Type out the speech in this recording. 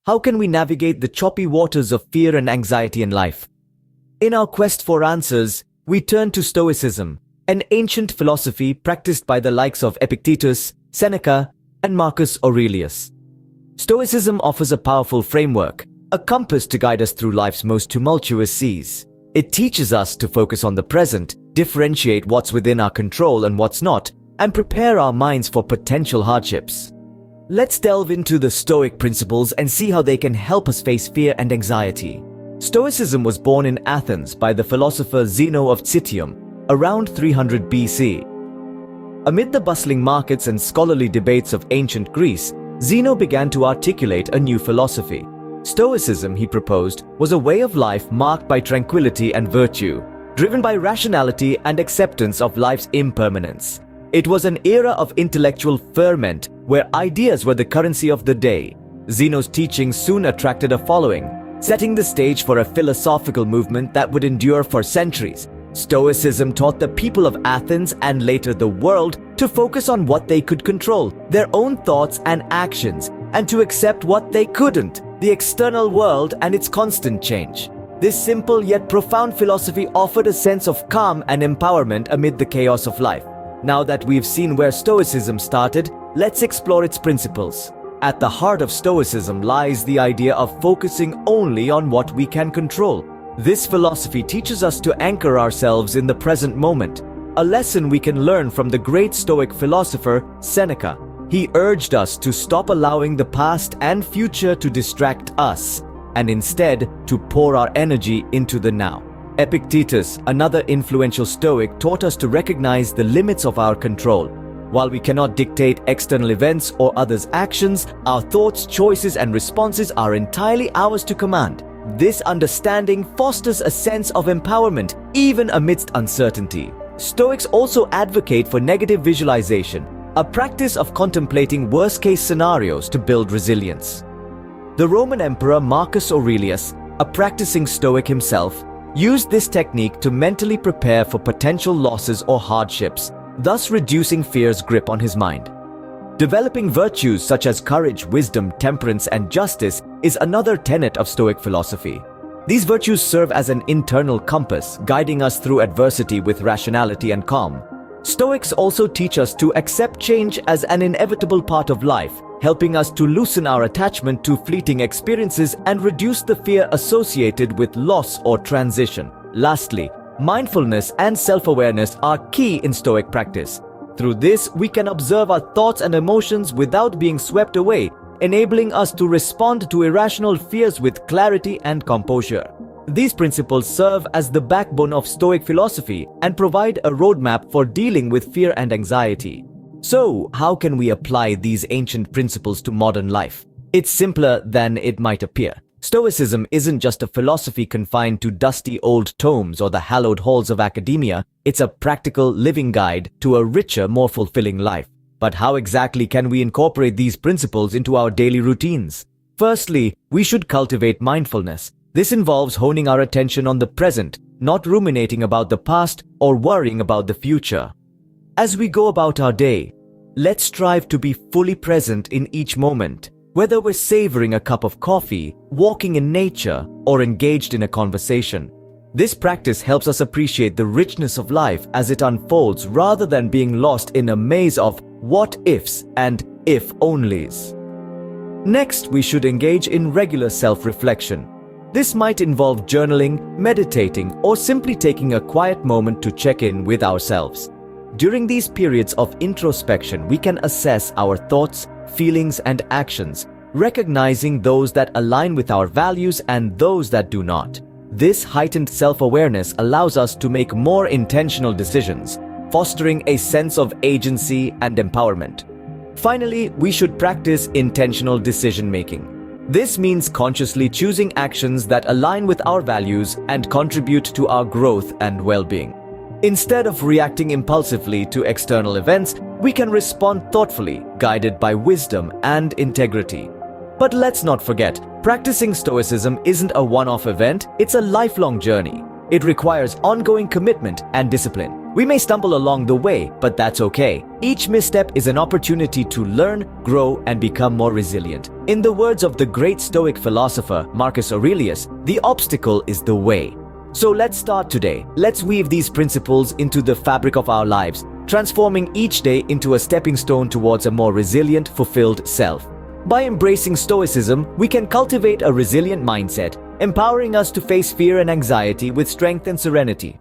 How can we navigate the choppy waters of fear and anxiety in life? In our quest for answers, we turn to Stoicism, an ancient philosophy practiced by the likes of Epictetus, Seneca, and Marcus Aurelius. Stoicism offers a powerful framework, a compass to guide us through life's most tumultuous seas. It teaches us to focus on the present, differentiate what's within our control and what's not, and prepare our minds for potential hardships. Let's delve into the Stoic principles and see how they can help us face fear and anxiety. Stoicism was born in Athens by the philosopher Zeno of Citium around 300 BC. Amid the bustling markets and scholarly debates of ancient Greece, Zeno began to articulate a new philosophy. Stoicism, he proposed, was a way of life marked by tranquility and virtue, driven by rationality and acceptance of life's impermanence. It was an era of intellectual ferment where ideas were the currency of the day. Zeno's teachings soon attracted a following, setting the stage for a philosophical movement that would endure for centuries. Stoicism taught the people of Athens and later the world to focus on what they could control, their own thoughts and actions, and to accept what they couldn't, the external world and its constant change. This simple yet profound philosophy offered a sense of calm and empowerment amid the chaos of life. Now that we've seen where Stoicism started, let's explore its principles. At the heart of Stoicism lies the idea of focusing only on what we can control. This philosophy teaches us to anchor ourselves in the present moment, a lesson we can learn from the great Stoic philosopher Seneca. He urged us to stop allowing the past and future to distract us, and instead to pour our energy into the now. Epictetus, another influential Stoic, taught us to recognize the limits of our control. While we cannot dictate external events or others' actions, our thoughts, choices, and responses are entirely ours to command. This understanding fosters a sense of empowerment, even amidst uncertainty. Stoics also advocate for negative visualization, a practice of contemplating worst-case scenarios to build resilience. The Roman Emperor Marcus Aurelius, a practicing Stoic himself, used this technique to mentally prepare for potential losses or hardships, thus reducing fear's grip on his mind. Developing virtues such as courage, wisdom, temperance, and justice is another tenet of Stoic philosophy. These virtues serve as an internal compass, guiding us through adversity with rationality and calm. Stoics also teach us to accept change as an inevitable part of life, helping us to loosen our attachment to fleeting experiences and reduce the fear associated with loss or transition. Lastly, mindfulness and self-awareness are key in Stoic practice. Through this, we can observe our thoughts and emotions without being swept away, enabling us to respond to irrational fears with clarity and composure. These principles serve as the backbone of Stoic philosophy and provide a roadmap for dealing with fear and anxiety. So, how can we apply these ancient principles to modern life? It's simpler than it might appear. Stoicism isn't just a philosophy confined to dusty old tomes or the hallowed halls of academia. It's a practical, living guide to a richer, more fulfilling life. But how exactly can we incorporate these principles into our daily routines? Firstly, we should cultivate mindfulness. This involves honing our attention on the present, not ruminating about the past or worrying about the future. As we go about our day, let's strive to be fully present in each moment, whether we're savoring a cup of coffee, walking in nature, or engaged in a conversation. This practice helps us appreciate the richness of life as it unfolds rather than being lost in a maze of what-ifs and if-onlys. Next, we should engage in regular self-reflection. This might involve journaling, meditating, or simply taking a quiet moment to check in with ourselves. During these periods of introspection, we can assess our thoughts, feelings, and actions, recognizing those that align with our values and those that do not. This heightened self-awareness allows us to make more intentional decisions, fostering a sense of agency and empowerment. Finally, we should practice intentional decision-making. This means consciously choosing actions that align with our values and contribute to our growth and well-being. Instead of reacting impulsively to external events, we can respond thoughtfully, guided by wisdom and integrity. But let's not forget, practicing Stoicism isn't a one-off event, it's a lifelong journey. It requires ongoing commitment and discipline. We may stumble along the way, but that's okay. Each misstep is an opportunity to learn, grow, and become more resilient. In the words of the great Stoic philosopher Marcus Aurelius, the obstacle is the way. So let's start today. Let's weave these principles into the fabric of our lives, transforming each day into a stepping stone towards a more resilient, fulfilled self. By embracing Stoicism, we can cultivate a resilient mindset, empowering us to face fear and anxiety with strength and serenity.